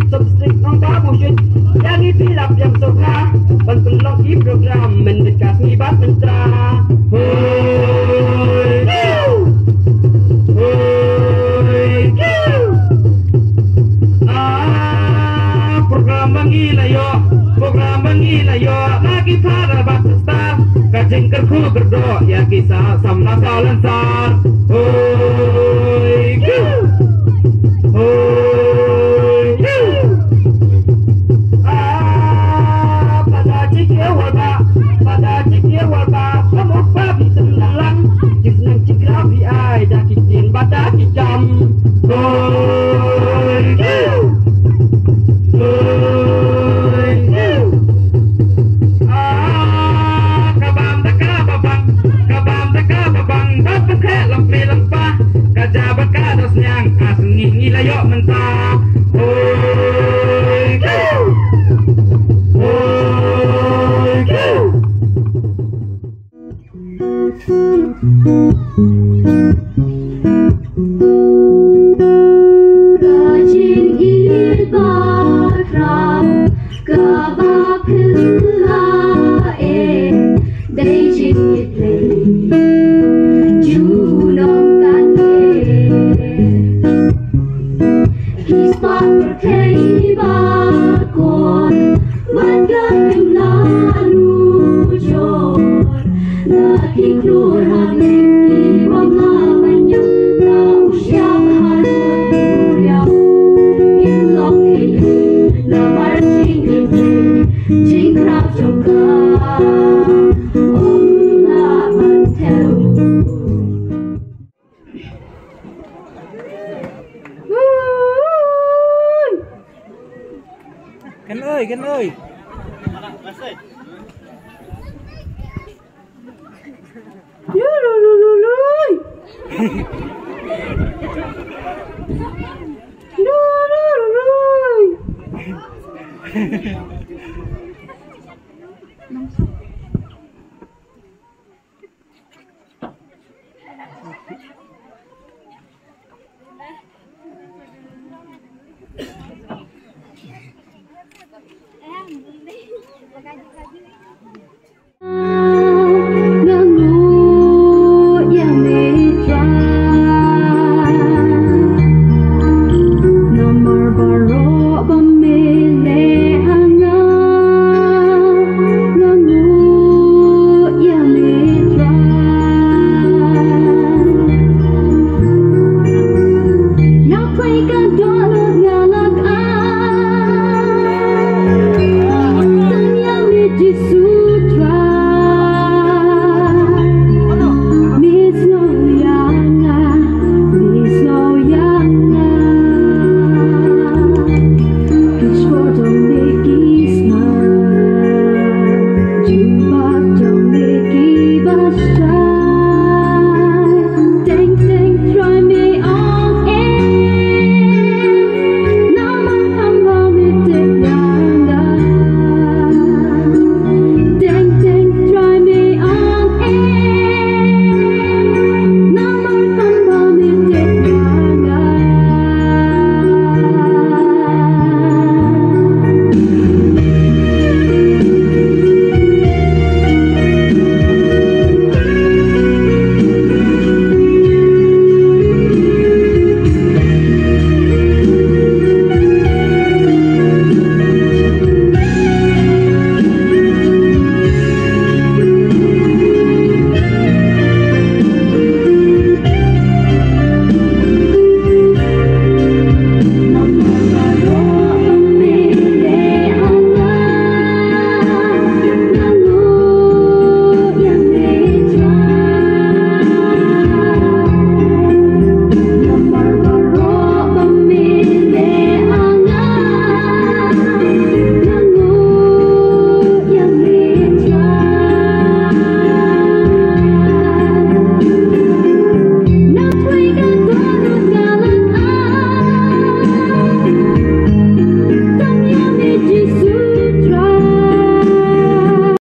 substrik ng babusit yang ipilap yang soka pantulong i-program mendekat ngibat mentra hoy hoy program mengilayo lagi para baksasta kajeng kerku berdok ya kisah samna salansar hoy pada cikir warba kamu babi senang senang cikra bi ai dah kitin pada kicam kabam taka babang batu ke lempe lempah kaja baka dos nyang asni ngilayo mentah Rajin ibarat kabapulae Dejin itlay junong kane Kispat berkei bakon Magayam lalu jor Lagi keluar hamil Iwam lamanya Tak usiap harun duriau Ilok ini Lamar jing krap jongka Om lamar teu Kan ơi Em đi,